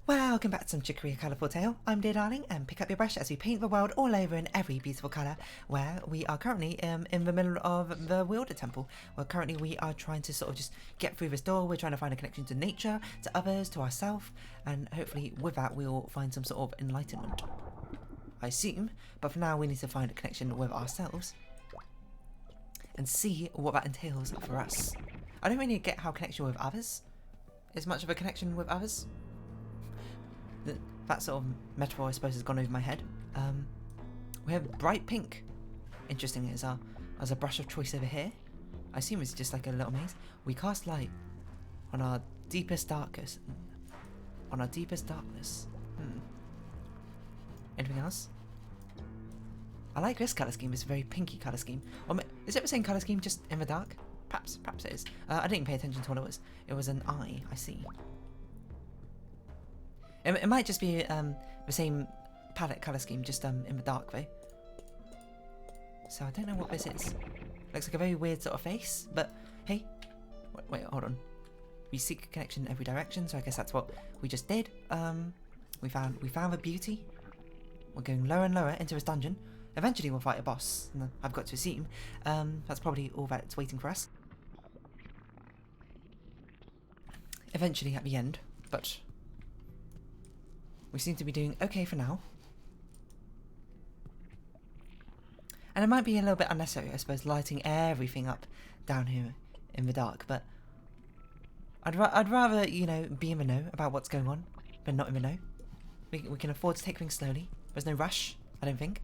Welcome back to some Chicory, a colourful tale. I'm dear darling, and pick up your brush as we paint the world all over in every beautiful colour, where we are currently in the middle of the Wielder Temple, where currently we are trying to sort of just get through this door. We're trying to find a connection to nature, to others, to ourselves, and hopefully with that we'll find some sort of enlightenment, I assume. But for now we need to find a connection with ourselves and see what that entails for us. I don't really get how connection with others is much of a connection with others. That sort of metaphor, I suppose, has gone over my head. We have bright pink, interestingly, as a brush of choice over here. I assume it's just like a little maze. We cast light on our deepest darkness. Anything else? I like this colour scheme. It's a very pinky colour scheme. Or is it the same colour scheme, just in the dark? Perhaps it is. I didn't even pay attention to what it was. It was an eye, I see. It might just be the same palette colour scheme, just in the dark though. So I don't know what this is. Looks like a very weird sort of face, but hey, wait, hold on. We seek a connection in every direction, so I guess that's what we just did. We found the beauty. We're going lower and lower into this dungeon. Eventually we'll fight a boss, and I've got to assume that's probably all that's waiting for us. Eventually at the end, but we seem to be doing okay for now. And it might be a little bit unnecessary, I suppose, lighting everything up down here in the dark, but I'd rather, you know, be in the know about what's going on than not in the know. We can afford to take things slowly. There's no rush, I don't think.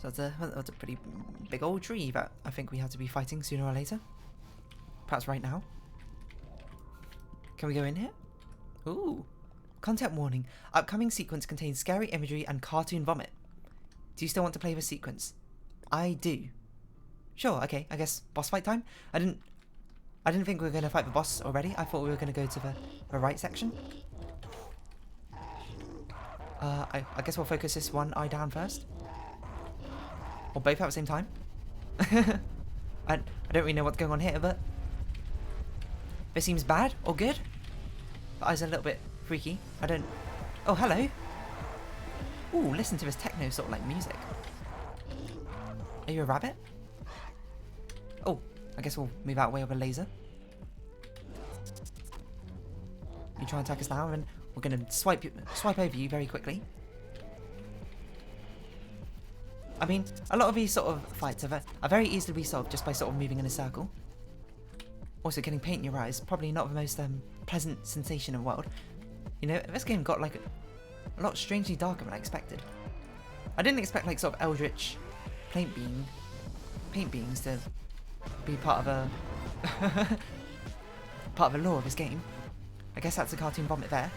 So that's a pretty big old tree that I think we have to be fighting sooner or later. Perhaps right now. Can we go in here? Ooh. Content warning. Upcoming sequence contains scary imagery and cartoon vomit. Do you still want to play the sequence? I do. Sure, okay, I guess boss fight time? I didn't think we were going to fight the boss already. I thought we were going to go to the right section. I guess we'll focus this one eye down first. Or both at the same time. I don't really know what's going on here, but this seems bad or good. The eyes are a little bit freaky. I don't... Oh, hello. Ooh, listen to this techno sort of like music. Are you a rabbit? Oh, I guess we'll move out way of a laser. You try and attack us now, and we're going to swipe over you very quickly. I mean, a lot of these sort of fights are very easily resolved just by sort of moving in a circle. Also, getting paint in your eyes, probably not the most pleasant sensation in the world. You know, this game got like a lot strangely darker than I expected. I didn't expect like sort of eldritch paint beings to be part of a part of the lore of this game. I guess that's a cartoon vomit there.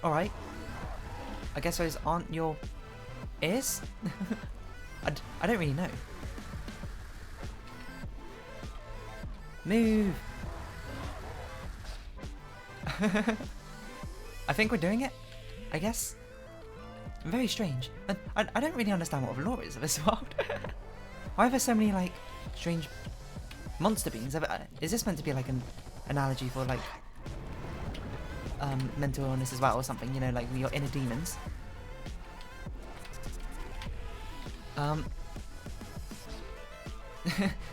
Alright. I guess those aren't your ears? I don't really know. Move! I think we're doing it, I guess. Very strange. I don't really understand what the lore is of this world. Why are there so many, like, strange monster beings? Is this meant to be, like, an analogy for, like, mental illness as well, or something? You know, like, your inner demons?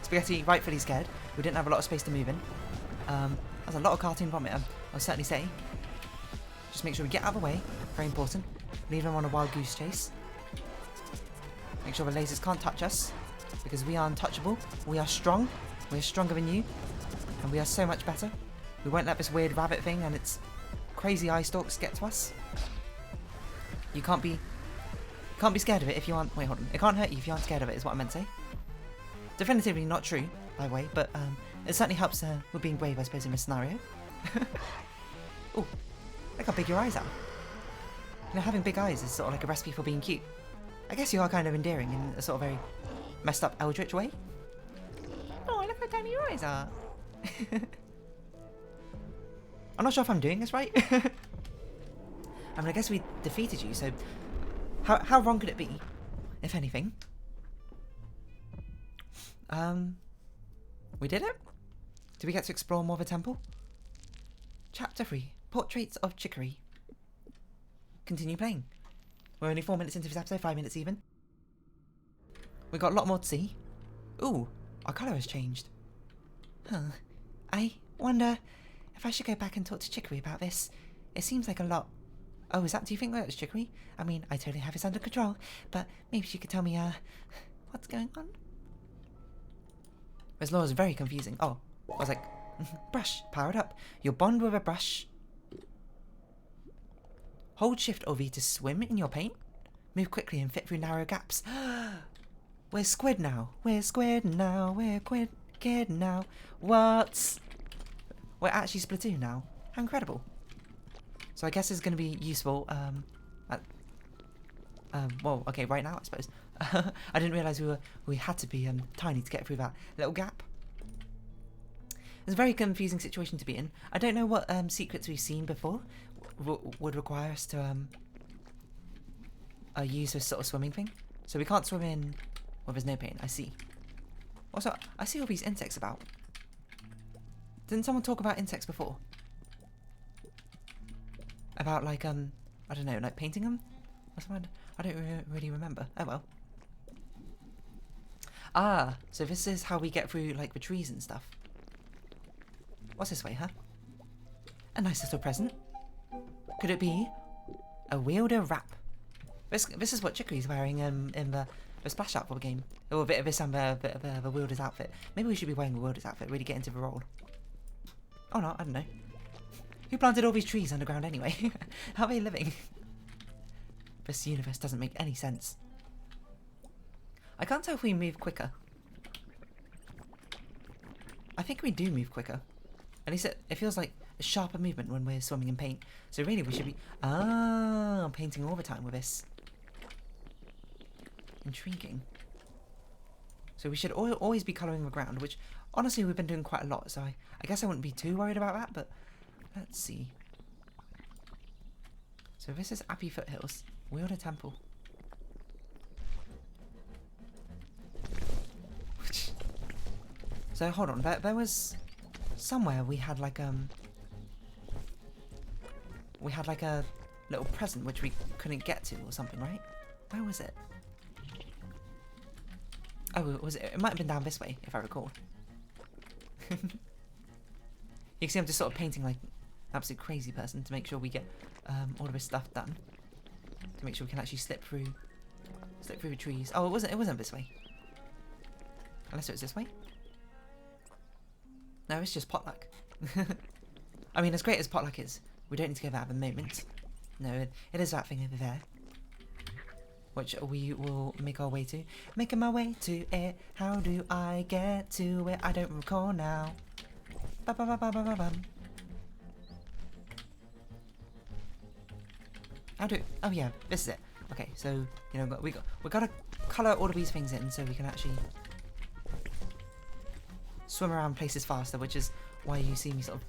Spaghetti, rightfully scared. We didn't have a lot of space to move in. That's a lot of cartoon vomit, I'll certainly say. Just make sure we get out of the way. Very important. Leave them on a wild goose chase. Make sure the lasers can't touch us, because we are untouchable. We are strong. We are stronger than you, and we are so much better. We won't let this weird rabbit thing and its crazy eye stalks get to us. You can't be scared of it if you aren't... Wait, hold on. It can't hurt you if you aren't scared of it, is what I meant to say. Definitively not true, by the way, but it certainly helps with being brave, I suppose, in this scenario. Ooh, look how big your eyes are. You know, having big eyes is sort of like a recipe for being cute. I guess you are kind of endearing in a sort of very messed up eldritch way. Oh, look how tiny your eyes are. I'm not sure if I'm doing this right. I mean, I guess we defeated you, so how wrong could it be, if anything? We did it? Did we get to explore more of a temple? Chapter 3, Portraits of Chicory. Continue playing. We're only 4 minutes into this episode, 5 minutes even. We got a lot more to see. Ooh, our colour has changed. Huh. I wonder if I should go back and talk to Chicory about this. It seems like a lot. Oh, do you think that was Chicory? I mean, I totally have this under control, but maybe she could tell me, what's going on? This law is very confusing. Oh, I was like, brush, powered up. You'll bond with a brush. Hold shift or V to swim in your paint. Move quickly and fit through narrow gaps. We're squid now. We're squid now. We're kid now. What? We're actually Splatoon now. How incredible. So I guess it's going to be useful. Well, okay, right now I suppose. I didn't realise we had to be tiny to get through that little gap. It's a very confusing situation to be in. I don't know what secrets we've seen before would require us to use this sort of swimming thing. So we can't swim in where there's no paint. I see. Also, I see all these insects about. Didn't someone talk about insects before? About like I don't know, like painting them or something. I don't really remember. Oh well. Ah, so this is how we get through like the trees and stuff. What's this way, huh? A nice little present. Could it be a wielder wrap? This is what Chicory's wearing in the splash out for the game. Or a bit of this and a bit of the wielder's outfit. Maybe we should be wearing the wielder's outfit, really get into the role. Oh no, I don't know. Who planted all these trees underground anyway? How are they living? This universe doesn't make any sense. I can't tell if we move quicker. I think we do move quicker. At least it feels like a sharper movement when we're swimming in paint. So really we should be painting all the time with this. Intriguing. So we should always be colouring the ground, which honestly we've been doing quite a lot, so I guess I wouldn't be too worried about that, but let's see. So this is Appy Foothills. Wielder Temple. So hold on, there was somewhere we had like a little present which we couldn't get to or something, right? Where was it? Oh, was it? It might have been down this way, if I recall. You can see I'm just sort of painting like an absolute crazy person to make sure we get all of this stuff done. To make sure we can actually slip through the trees. Oh, it wasn't this way. Unless it was this way. No, it's just potluck. I mean, as great as potluck is, we don't need to go there at the moment. No, it is that thing over there. Which we will make our way to. Making my way to it. How do I get to it? I don't recall now. Ba ba ba ba ba ba bum. Oh yeah, this is it. Okay, so you know we gotta colour all of these things in so we can actually swim around places faster, which is why you see me sort of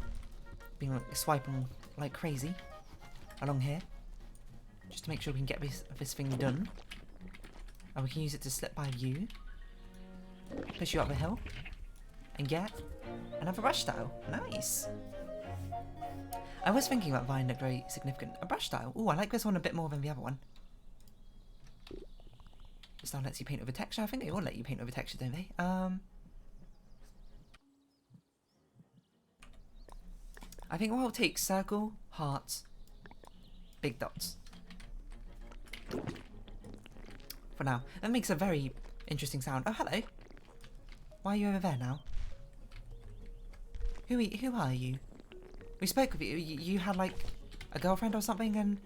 being like swiping like crazy along here, just to make sure we can get this thing done, and we can use it to slip by you, push you up the hill, and get another brush style. Nice. I was thinking about Vine looked very significant. A brush style. Ooh, I like this one a bit more than the other one. This style lets you paint over texture. I think they all let you paint over texture, don't they? I think we'll take circle, hearts, big dots. For now. That makes a very interesting sound. Oh, hello. Why are you over there now? Who are you? We spoke with you. You had like a girlfriend or something, and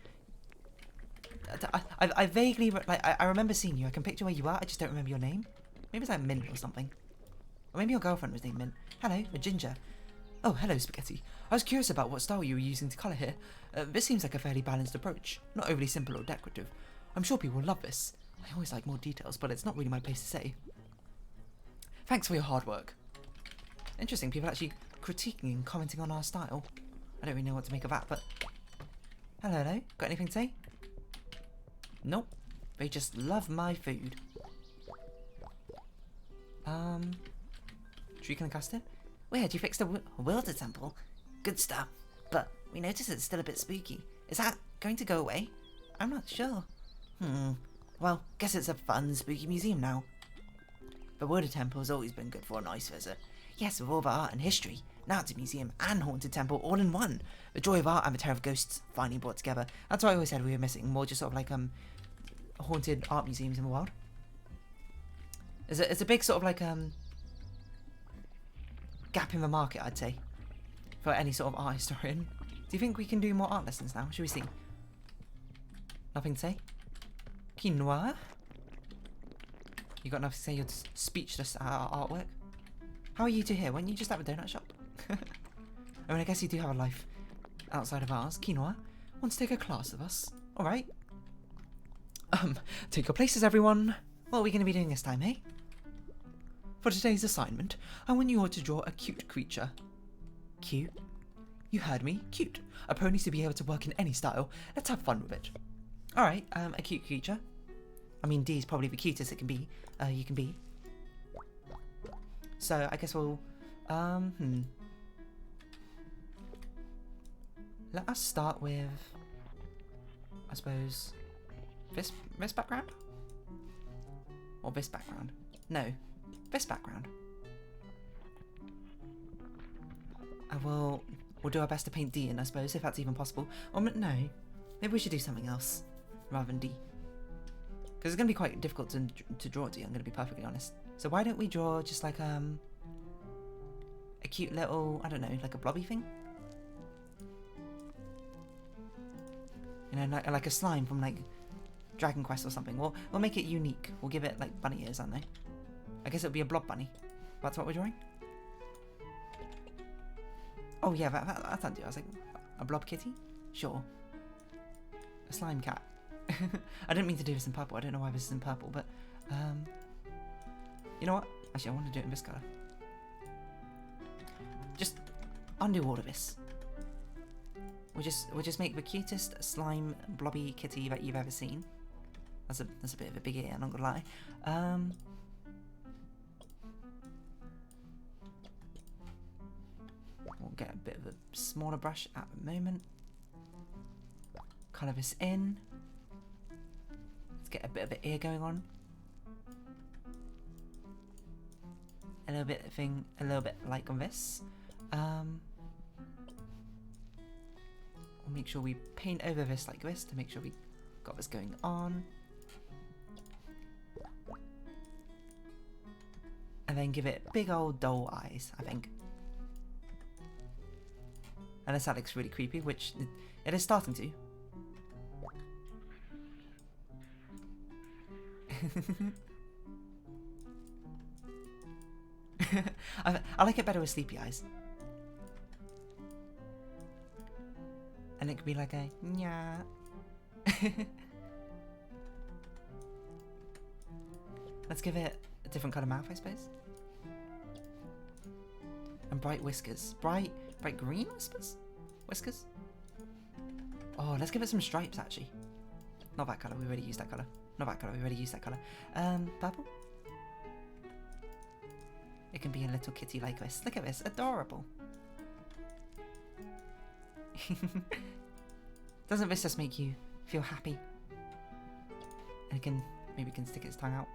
I vaguely I remember seeing you. I can picture where you are. I just don't remember your name. Maybe it's like Mint or something. Or maybe your girlfriend was named Mint. Hello, a ginger. Oh, hello, Spaghetti. I was curious about what style you were using to colour here. This seems like a fairly balanced approach, not overly simple or decorative. I'm sure people will love this. I always like more details, but it's not really my place to say. Thanks for your hard work. Interesting, people actually critiquing and commenting on our style. I don't really know what to make of that, but... Hello. Got anything to say? Nope. They just love my food. Tree can cast it. Weird, you fixed a wilder temple. Good stuff. But we noticed it's still a bit spooky. Is that going to go away? I'm not sure. Well, guess it's a fun, spooky museum now. The Wilder Temple's always been good for a nice visit. Yes, with all the art and history. Now it's a museum and haunted temple all in one. The joy of art and the terror of ghosts finally brought together. That's what I always said we were missing. More just sort of like haunted art museums in the world. It's a big sort of like gap in the market, I'd say, for any sort of art historian. Do you think we can do more art lessons now? Should we see? Nothing to say? Quinoa? You got nothing to say? You're speechless at our artwork? How are you two here? Weren't you just at the donut shop? I mean, I guess you do have a life outside of ours. Quinoa, want to take a class with us? Alright. Take your places, everyone. What are we going to be doing this time, eh? For today's assignment, I want you all to draw a cute creature. Cute? You heard me. Cute. A pony to be able to work in any style. Let's have fun with it. Alright, a cute creature. I mean, D is probably the cutest it can be. You can be. So, I guess we'll... Let us start with... I suppose... This background? Or this background? No. This background. We'll do our best to paint D in, I suppose, if that's even possible. Or no. Maybe we should do something else. Rather than D. Because it's going to be quite difficult to draw D, I'm going to be perfectly honest. So why don't we draw just like a cute little, I don't know, like a blobby thing? You know, like a slime from like Dragon Quest or something. We'll make it unique. We'll give it like bunny ears, aren't they? I guess it'll be a blob bunny. That's what we're drawing? Oh yeah, that's undo. I was like, a blob kitty? Sure. A slime cat. I didn't mean to do this in purple. I don't know why this is in purple, but you know what? Actually, I want to do it in this colour. Just undo all of this. We'll just make the cutest slime blobby kitty that you've ever seen. That's a bit of a big ear, I'm not gonna lie. We'll get a bit of a smaller brush at the moment. Colour this in. Let's get a bit of an ear going on. A little bit like on this. We'll make sure we paint over this like this to make sure we got this going on. And then give it big old doll eyes, I think. Unless that looks really creepy, which it is starting to. I like it better with sleepy eyes. And it could be like a nya. Let's give it a different colour mouth, I suppose. And bright whiskers. Bright green whiskers? Oh, let's give it some stripes, actually. Not that colour, we already used that colour. Not that colour, we already used that colour. Purple? It can be a little kitty like this. Look at this, adorable. Doesn't this just make you feel happy? And maybe it can stick its tongue out.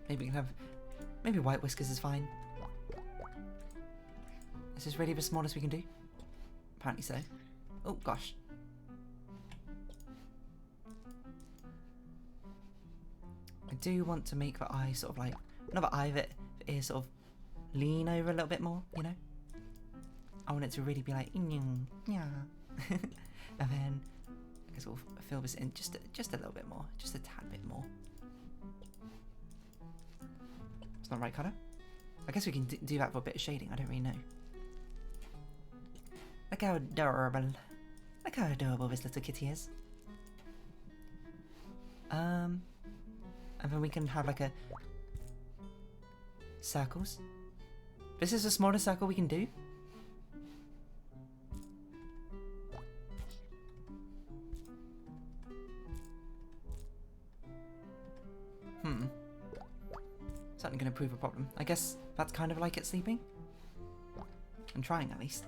Maybe we can have, maybe white whiskers is fine. Is this really the smallest we can do? Apparently so. Oh gosh. I do want to make the eye sort of like, not the eye, that ear sort of lean over a little bit more, you know? I want it to really be like, yeah. And then, I guess we'll fill this in just a little bit more, just a tad bit more. It's not the right colour. I guess we can do that for a bit of shading, I don't really know. Look how adorable. Look how adorable this little kitty is. And then we can have like a circles. This is the smallest circle we can do. Certainly going to prove a problem. I guess that's kind of like it sleeping. I'm trying, at least.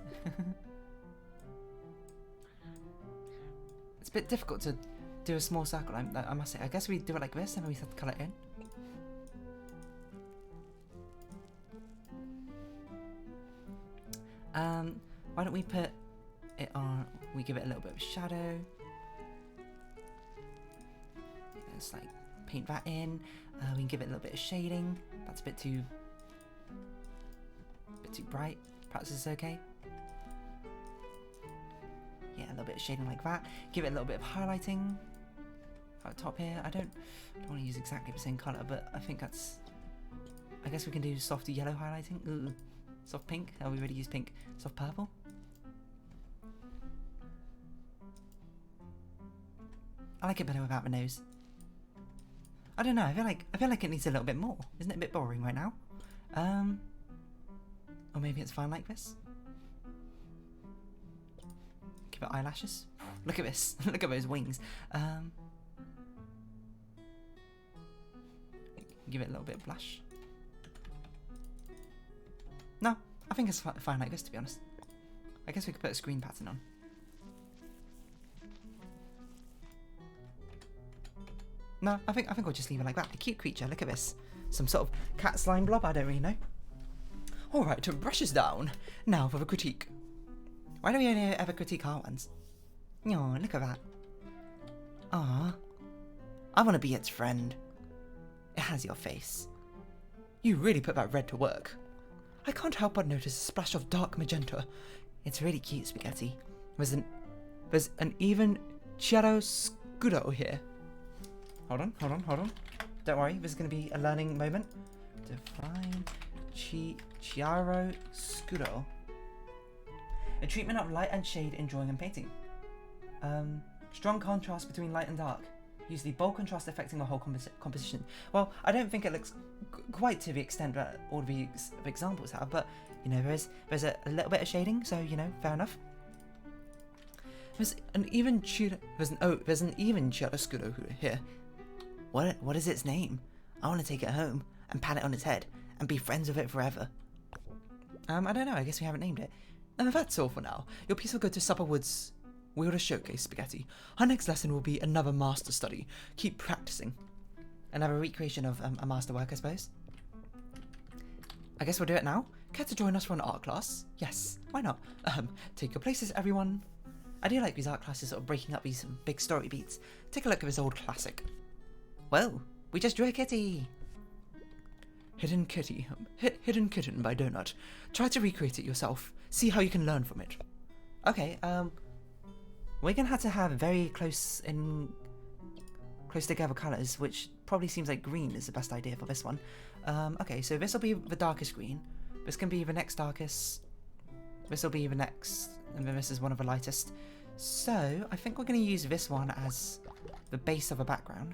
It's a bit difficult to do a small circle, I must say. I guess we do it like this, and then we have to colour it in. Why don't we put it on, we give it a little bit of shadow. Let's like paint that in. We can give it a little bit of shading. That's a bit too bright. Perhaps this is okay. Yeah, a little bit of shading like that. Give it a little bit of highlighting at the top here. I don't want to use exactly the same colour, but I think that's, I guess we can do soft yellow highlighting. Ooh, soft pink. Oh, we already used pink. Soft purple. I like it better without the nose. I don't know. I feel like it needs a little bit more. Isn't it a bit boring right now? Or maybe it's fine like this. Give it eyelashes. Look at this. Look at those wings. Give it a little bit of blush. No, I think it's fine like this, to be honest. I guess we could put a screen pattern on. No, I think we'll just leave it like that. A cute creature. Look at this. Some sort of cat slime blob. I don't really know. All right, brushes down. Now for the critique. Why do we only ever critique our ones? Oh, look at that. Ah, I want to be its friend. It has your face. You really put that red to work. I can't help but notice a splash of dark magenta. It's really cute, Spaghetti. There's an even shadow scudo here. Hold on. Don't worry, this is going to be a learning moment. Define chiaro scudo. A treatment of light and shade in drawing and painting. Strong contrast between light and dark. Usually bold contrast affecting the whole composition. Well, I don't think it looks quite to the extent that all the examples have, but you know, there's a little bit of shading, so you know, fair enough. There's an even chiaroscuro here. What is its name? I want to take it home and pat it on its head and be friends with it forever. I don't know. I guess we haven't named it. And that's all for now. Your piece will go to Supper Woods. Wielder Showcase, Spaghetti. Our next lesson will be another master study. Keep practicing. Another recreation of a masterwork, I suppose. I guess we'll do it now. Care to join us for an art class? Yes, why not? Take your places, everyone. I do like these art classes sort of breaking up these big story beats. Take a look at this old classic. Well, we just drew a kitty. Hidden Kitten by Donut. Try to recreate it yourself. See how you can learn from it. Okay, we're gonna have to have very close together colours, which probably seems like green is the best idea for this one. Okay, so this will be the darkest green. This can be the next darkest. This will be the next, and then this is one of the lightest. So I think we're gonna use this one as the base of a background.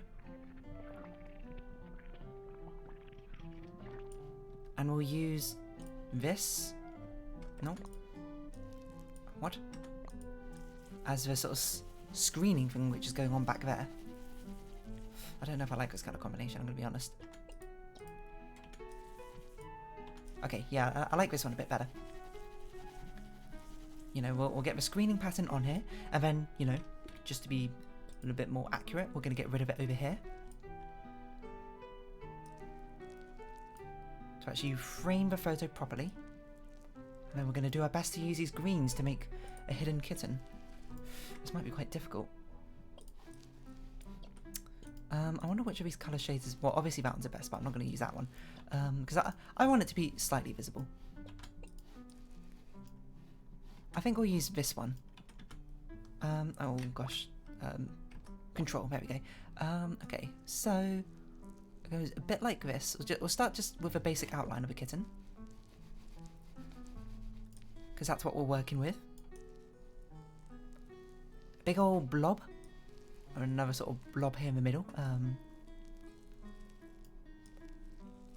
And we'll use this. No. What? As the sort of screening thing which is going on back there. I don't know if I like this kind of combination, I'm going to be honest. Okay, yeah, I like this one a bit better. You know, we'll get the screening pattern on here, and then, you know, just to be a little bit more accurate, we're going to get rid of it over here. To actually frame the photo properly. And then we're going to do our best to use these greens to make a hidden kitten. This might be quite difficult. I wonder which of these colour shades is... Well, obviously that one's the best, but I'm not going to use that one. Because I want it to be slightly visible. I think we'll use this one. Oh gosh. Control, there we go. Okay, so... It goes a bit like this. We'll start just with a basic outline of a kitten. Because that's what we're working with. Big old blob. And another sort of blob here in the middle.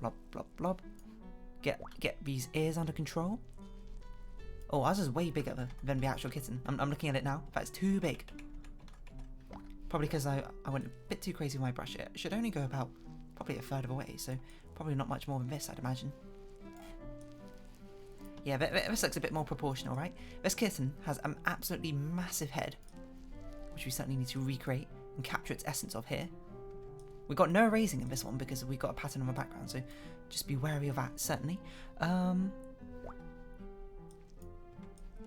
Blob, blob, blob. Get these ears under control. Oh, ours is way bigger than the actual kitten. I'm looking at it now. That's too big. Probably because I went a bit too crazy with my brush. It should only go about probably a third of the way, so probably not much more than this, I'd imagine. Yeah, this looks a bit more proportional, right? This kitten has an absolutely massive head, which we certainly need to recreate and capture its essence of here. We've got no erasing in this one because we've got a pattern on the background, so just be wary of that, certainly. I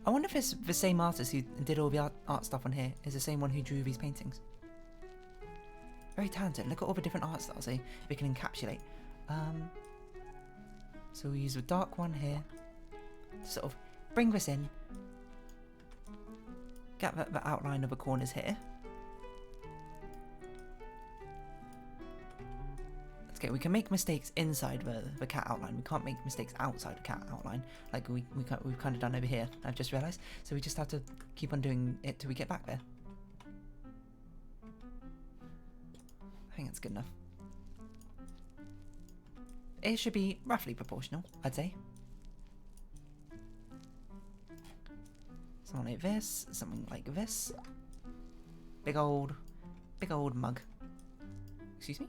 wonder if it's the same artist who did all the art stuff on here is the same one who drew these paintings. Very talented. Look at all the different art styles we can encapsulate. So we use a dark one here to sort of bring this in. Get the outline of the corners here. Okay, we can make mistakes inside the cat outline. We can't make mistakes outside the cat outline like we've kind of done over here, I've just realised. So we just have to keep on doing it till we get back there. I think that's good enough. It should be roughly proportional, I'd say. Something like this, something like this. Big old mug. Excuse me?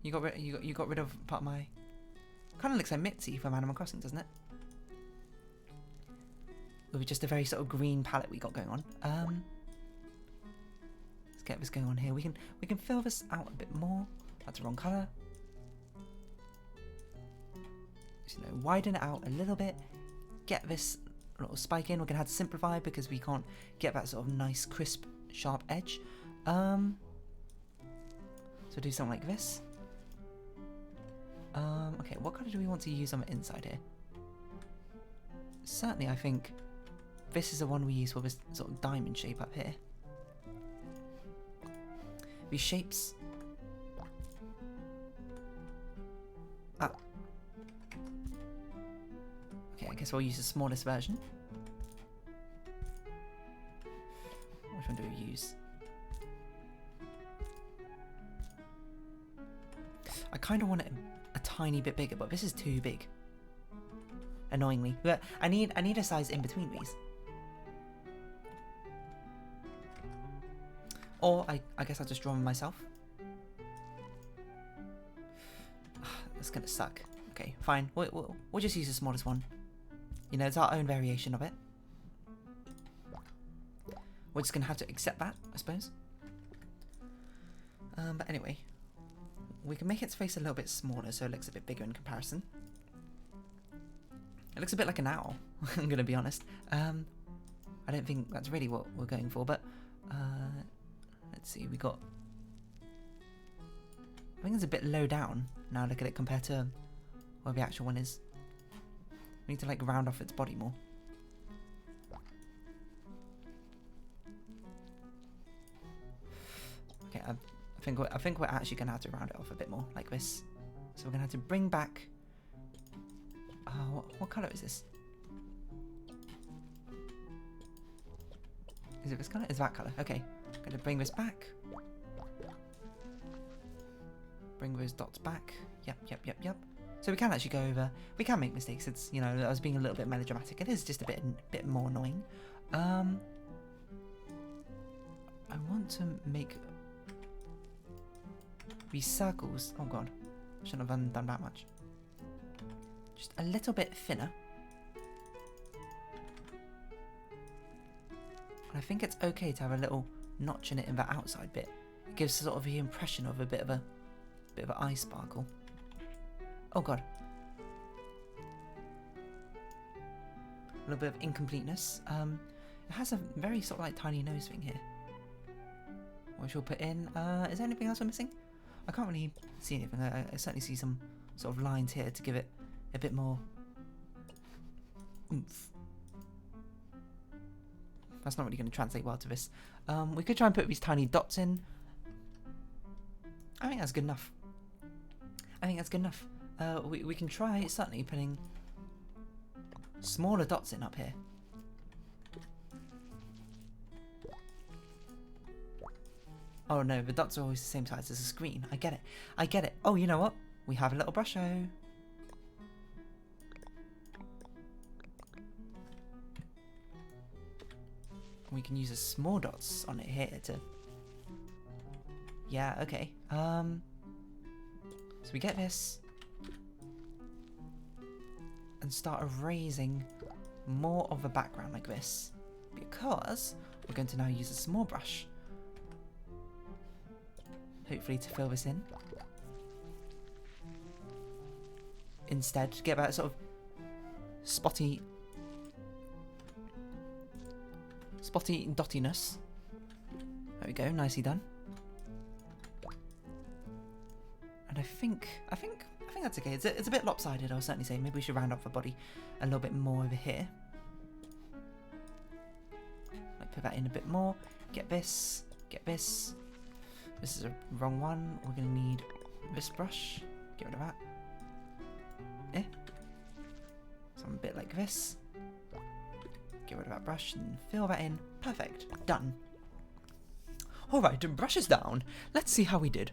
You got rid of part of my... Kind of looks like Mitzi from Animal Crossing, doesn't it? With just a very sort of green palette we got going on. Let's get this going on here. We can fill this out a bit more. That's the wrong colour. Just, you know, widen it out a little bit. Get this little spike in. We're gonna have to simplify because we can't get that sort of nice, crisp, sharp edge. So do something like this. Okay, what colour do we want to use on the inside here? Certainly, I think this is the one we use for this sort of diamond shape up here. These shapes... Ah. Okay, I guess we'll use the smallest version. Which one do we use? I kind of want it a tiny bit bigger, but this is too big. Annoyingly. But I need a size in between these. Or I guess I'll just draw them myself. That's gonna suck. Okay, fine. We'll just use the smallest one. You know, it's our own variation of it. We're just gonna have to accept that, I suppose. But anyway. We can make its face a little bit smaller so it looks a bit bigger in comparison. It looks a bit like an owl, I'm going to be honest. I don't think that's really what we're going for, but let's see, we got... I think it's a bit low down now, look at it compared to where the actual one is. We need to like round off its body more. Okay, I think we're actually going to have to round it off a bit more, like this. So we're going to have to bring back... what colour is this? Is it this colour? It's that colour. Okay. I'm going to bring this back. Bring those dots back. Yep. So we can actually go over... We can make mistakes. It's, you know, I was being a little bit melodramatic. It is just a bit more annoying. I want to make... These circles, oh god, shouldn't have done that much. Just a little bit thinner. And I think it's okay to have a little notch in it in the outside bit. It gives sort of the impression of a bit of an eye sparkle. Oh god. A little bit of incompleteness. It has a very sort of like tiny nose thing here, which we'll put in. Is there anything else we're missing? I can't really see anything. I certainly see some sort of lines here to give it a bit more oomph. That's not really going to translate well to this. We could try and put these tiny dots in. I think that's good enough. We can try certainly putting smaller dots in up here. Oh no, the dots are always the same size as the screen. I get it. Oh, you know what? We have a little brush show. We can use the small dots on it here to... Yeah, okay. So we get this and start erasing more of the background like this, because we're going to now use a small brush, hopefully to fill this in. Instead, to get that sort of spotty dottiness. There we go, nicely done. And I think that's okay. It's a bit lopsided, I'll certainly say. Maybe we should round off the body a little bit more over here. Like put that in a bit more. Get this. This is a wrong one. We're gonna need this brush. Get rid of that. Some bit like this. Get rid of that brush and fill that in. Perfect. Done. Alright, brushes down. Let's see how we did.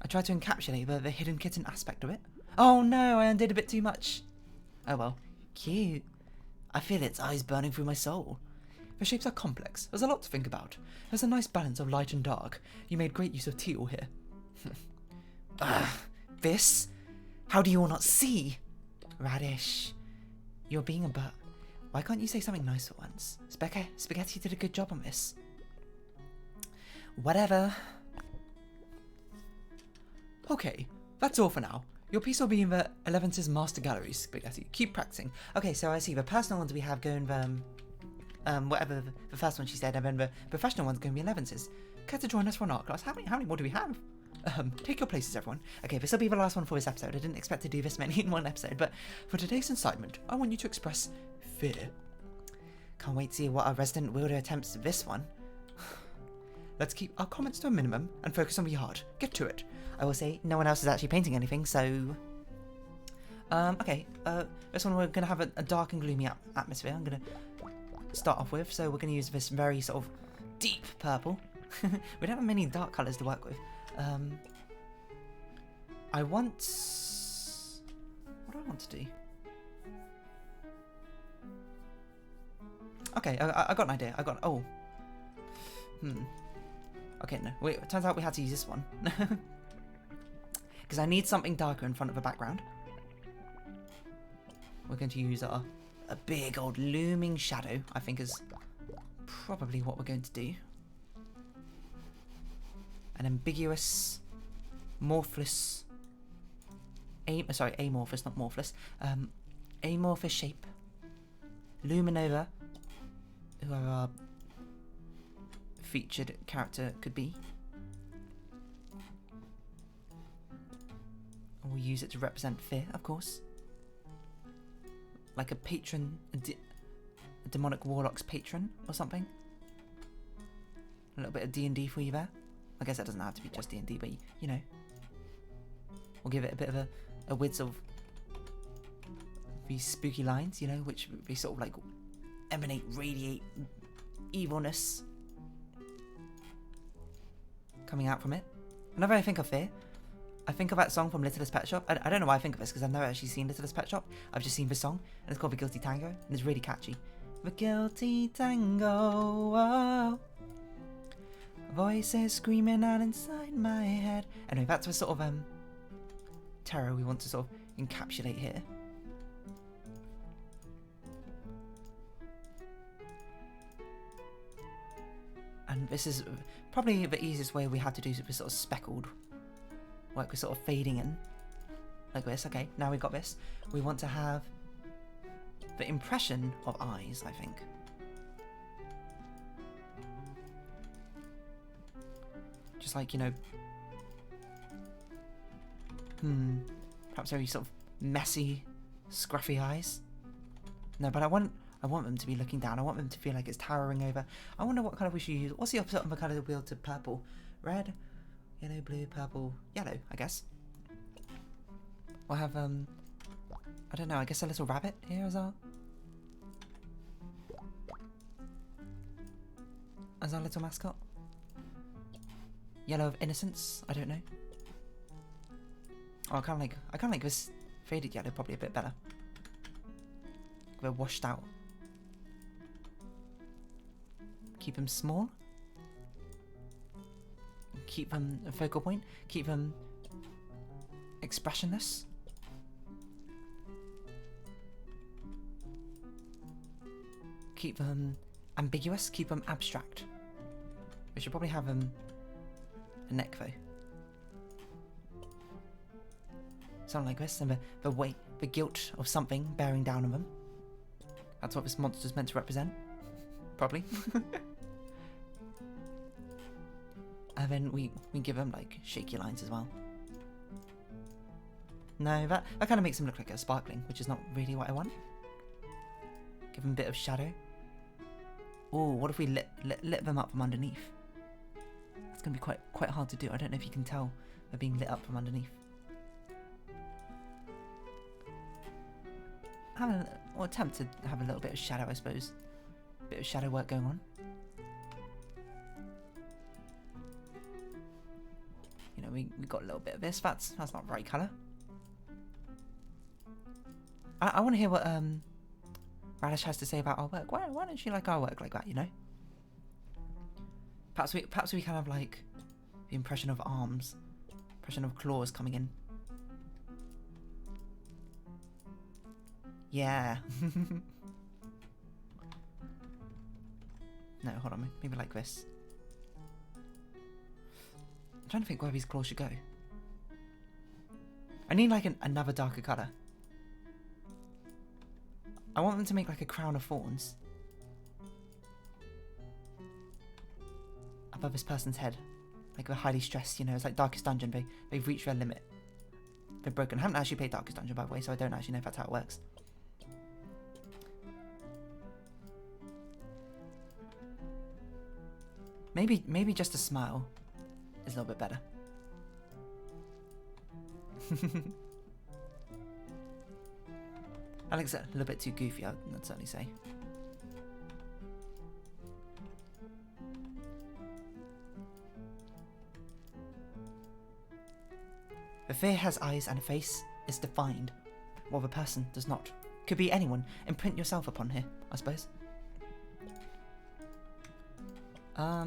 I tried to encapsulate the hidden kitten aspect of it. Oh no, I undid a bit too much. Oh well. Cute. I feel its eyes burning through my soul. The shapes are complex. There's a lot to think about. There's a nice balance of light and dark. You made great use of teal here. Ugh. This? How do you all not see? Radish. You're being a butt. Why can't you say something nice for once? Spaghetti did a good job on this. Whatever. Okay, that's all for now. Your piece will be in the 11's Master Gallery, Spaghetti. Keep practicing. Okay, so I see the personal ones we have going whatever the first one she said, and then the professional one's going to be 11's. Care to join us for an art class? How many more do we have? Take your places, everyone. Okay, this will be the last one for this episode. I didn't expect to do this many in one episode, but for today's incitement, I want you to express fear. Can't wait to see what our resident wielder attempts this one. Let's keep our comments to a minimum and focus on the art. Get to it. I will say no one else is actually painting anything, so... okay, this one we're going to have a dark and gloomy atmosphere. I'm going to start off with, so we're going to use this very sort of deep purple. We don't have many dark colours to work with. I want... What do I want to do? Okay, I got an idea. Oh. Okay, no. Wait, it turns out we had to use this one. Because I need something darker in front of the background. We're going to use a big old looming shadow, I think is probably what we're going to do. An ambiguous, amorphous, not morphless, amorphous shape. Looming over whoever our featured character could be. And we'll use it to represent fear, of course. Like a patron, a demonic warlock's patron or something. A little bit of D&D for you there. I guess that doesn't have to be just D&D, but you know. We'll give it a bit of a width of these spooky lines, you know, which they sort of like radiate evilness coming out from it. Whenever I think of fear, I think of that song from Littlest Pet Shop. I don't know why I think of this because I've never actually seen Littlest Pet Shop. I've just seen the song, and it's called The Guilty Tango, and it's really catchy. The Guilty Tango, oh. Voices screaming out inside my head. Anyway, that's the sort of terror we want to sort of encapsulate here. And this is probably the easiest way we have to do with sort of speckled. Like we're sort of fading in. Like this. Okay, now we've got this. We want to have the impression of eyes, I think. Just like, you know... perhaps very sort of messy, scruffy eyes. No, but I want them to be looking down. I want them to feel like it's towering over. I wonder what colour we should use. What's the opposite of the colour wheel to purple? Red, yellow, blue, purple, yellow, I guess. We'll have, I don't know, I guess a little rabbit here as our little mascot. Yellow of innocence, I don't know. Oh, I kind of like this faded yellow probably a bit better. They're washed out. Keep them small. Keep them a focal point. Keep them expressionless. Keep them ambiguous, keep them abstract. We should probably have a neck though. Something like this, and the weight, the guilt of something bearing down on them. That's what this monster's meant to represent. Probably. And then we give them like shaky lines as well. No, that kind of makes them look like a sparkling, which is not really what I want. Give them a bit of shadow. Oh, what if we lit them up from underneath? It's gonna be quite hard to do. I don't know if you can tell they're being lit up from underneath. Or attempt to have a little bit of shadow, I suppose. A bit of shadow work going on. You know, we got a little bit of this. That's not the right colour. I want to hear what Radish has to say about our work. Why don't she like our work like that? You know. Perhaps we kind of like the impression of arms, impression of claws coming in. Yeah. No, hold on. Maybe like this. I'm trying to think where these claws should go. I need like another darker colour. I want them to make like a crown of thorns above this person's head. Like they're highly stressed, you know, it's like Darkest Dungeon. They've reached their limit. They're broken. I haven't actually played Darkest Dungeon, by the way, so I don't actually know if that's how it works. Maybe just a smile is a little bit better. Alex a little bit too goofy, I'd certainly say. The fear has eyes and a face is defined, while the person does not. Could be anyone. Imprint yourself upon here, I suppose. I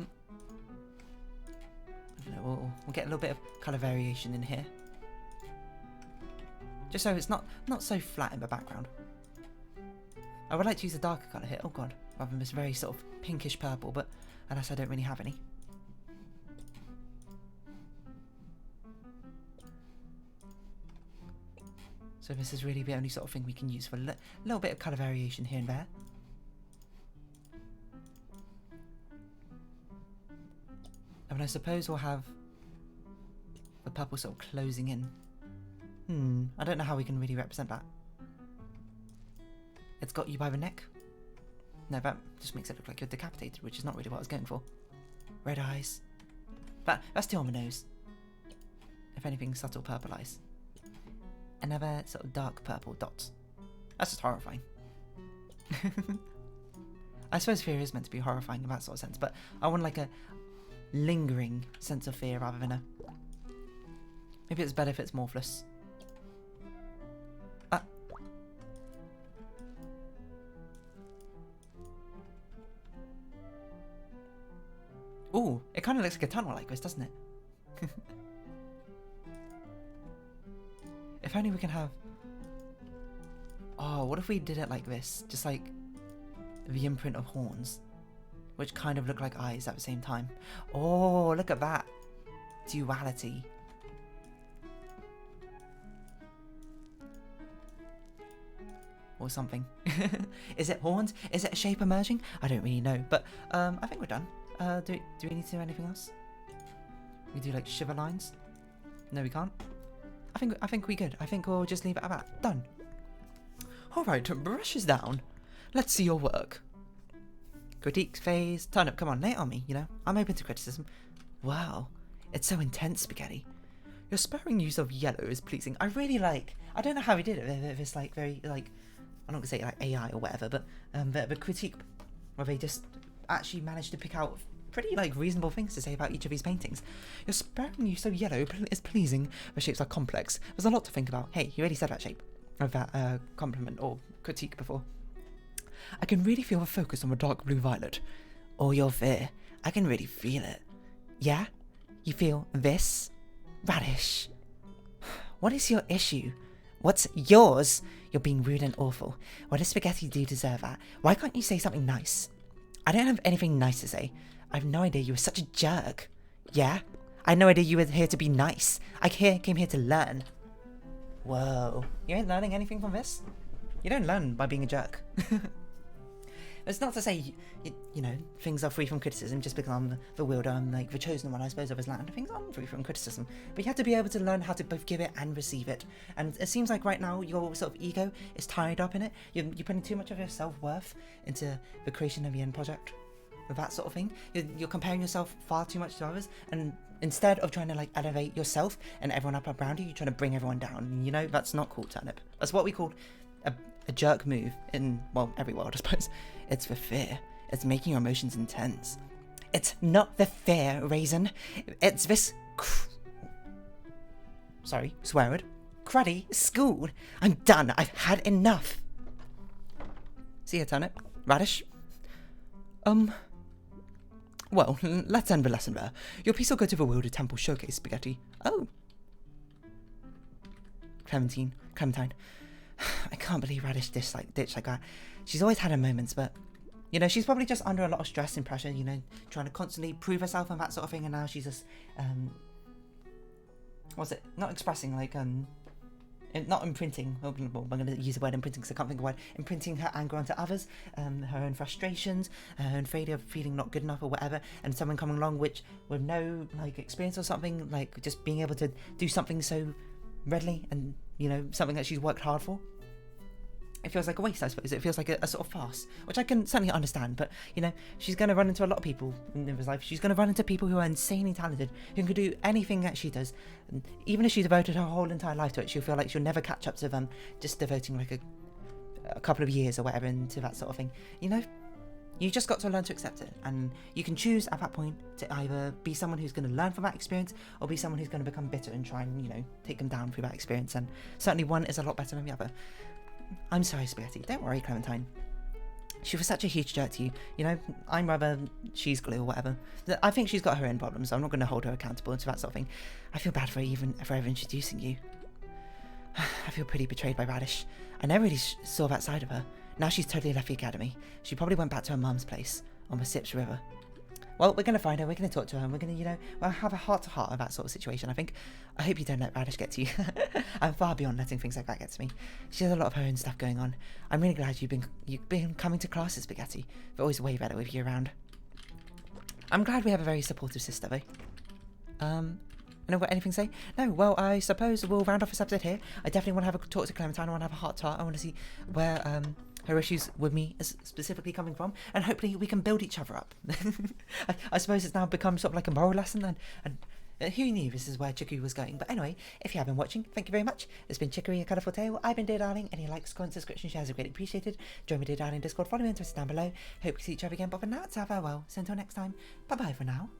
don't know, we'll get a little bit of colour variation in here. Just so it's not so flat in the background. I would like to use a darker colour here, oh god, rather than this very sort of pinkish purple, but alas I don't really have any. So this is really the only sort of thing we can use for a little bit of colour variation here and there. And I suppose we'll have the purple sort of closing in. I don't know how we can really represent that. It's got you by the neck. No, that just makes it look like you're decapitated, which is not really what I was going for. Red eyes. That's still on the nose. If anything, subtle purple eyes. Another sort of dark purple dots. That's just horrifying. I suppose fear is meant to be horrifying in that sort of sense, but I want like a lingering sense of fear rather than a... Maybe it's better if it's morphless. Ooh, it kind of looks like a tunnel like this, doesn't it? If only we can have... Oh, what if we did it like this? Just like the imprint of horns, which kind of look like eyes at the same time. Oh, look at that. Duality. Or something. Is it horns? Is it a shape emerging? I don't really know, but I think we're done. Do we need to do anything else? We do like shiver lines? No, we can't. I think we good. I think we'll just leave it at that. Done. Alright, brushes down. Let's see your work. Critique phase. Turn up, come on, lay it on me, you know. I'm open to criticism. Wow, it's so intense, Spaghetti. Your sparing use of yellow is pleasing. I really like, I don't know how he did it, if it's like very, like, I'm not gonna say like AI or whatever, but the critique where they just actually managed to pick out pretty like reasonable things to say about each of these paintings. Your sparing use of yellow is pleasing. The shapes are complex. There's a lot to think about. Hey, you already said that shape of that compliment or critique before. I can really feel the focus on the dark blue violet. Or your fear. I can really feel it. Yeah? You feel this? Radish. What is your issue? What's yours? You're being rude and awful. What does Spaghetti do deserve that? Why can't you say something nice? I don't have anything nice to say. I have no idea you were such a jerk. Yeah? I had no idea you were here to be nice. I came here to learn. Whoa. You ain't learning anything from this? You don't learn by being a jerk. It's not to say, you know, things are free from criticism just because I'm the wielder, I'm like the chosen one, I suppose, of his land. Things aren't free from criticism. But you have to be able to learn how to both give it and receive it. And it seems like right now your sort of ego is tied up in it. You're putting too much of your self-worth into the creation of the end project. With that sort of thing. You're comparing yourself far too much to others. And instead of trying to like elevate yourself and everyone up around you, you're trying to bring everyone down. You know, that's not cool, Turnip. That's what we call a jerk move in, well, every world, I suppose. It's the fear. It's making your emotions intense. It's not the fear, Raisin. It's this sorry, swear word. Cruddy school. I'm done. I've had enough. See ya, Turnip. Radish. Well, let's end the lesson there. Your piece will go to the Wilder Temple Showcase, Spaghetti. Oh. Clementine. I can't believe Radish ditched like that. She's always had her moments, but, you know, she's probably just under a lot of stress and pressure, you know, trying to constantly prove herself and that sort of thing, and now she's just, what's it? Not expressing, like, not imprinting, well, I'm going to use the word imprinting because I can't think of a word, imprinting her anger onto others, her own frustrations, her own failure of feeling not good enough or whatever, and someone coming along with no, like, experience or something, like, just being able to do something so readily and, you know, something that she's worked hard for. It feels like a waste, I suppose. It feels like a sort of farce, which I can certainly understand, but, you know, she's going to run into a lot of people in his life. She's going to run into people who are insanely talented, who can do anything that she does. And even if she devoted her whole entire life to it, she'll feel like she'll never catch up to them just devoting like a couple of years or whatever into that sort of thing. You know, you just got to learn to accept it, and you can choose at that point to either be someone who's going to learn from that experience or be someone who's going to become bitter and try and, you know, take them down through that experience. And certainly one is a lot better than the other. I'm sorry, Spaghetti. Don't worry, Clementine. She was such a huge jerk to you. You know, I'm rather she's glue or whatever. I think she's got her own problems, so I'm not going to hold her accountable to that sort of thing. I feel bad for ever introducing you. I feel pretty betrayed by Radish. I never really saw that side of her. Now she's totally left the academy. She probably went back to her mum's place on the Sips River. Well, we're going to find her, we're going to talk to her, and we're going to, you know, well, have a heart-to-heart of that sort of situation, I think. I hope you don't let Radish get to you. I'm far beyond letting things like that get to me. She has a lot of her own stuff going on. I'm really glad you've been coming to classes, Spaghetti. They're always way better with you around. I'm glad we have a very supportive sister, though. Anything to say? No, well, I suppose we'll round off this episode here. I definitely want to have a talk to Clementine. I want to have a heart-to-heart. I want to see where, her issues with me is specifically coming from, and hopefully we can build each other up. I suppose it's now become sort of like a moral lesson, and who knew this is where Chicory was going. But anyway, if you have been watching, thank you very much. It's been Chicory, a colourful tale. I've been Dear Darling. Any likes, comments, subscription, shares are greatly appreciated. Join me, Dear Darling Discord. Follow me on Twitter down below. Hope to see each other again. But for now, it's our farewell. So until next time, bye bye for now.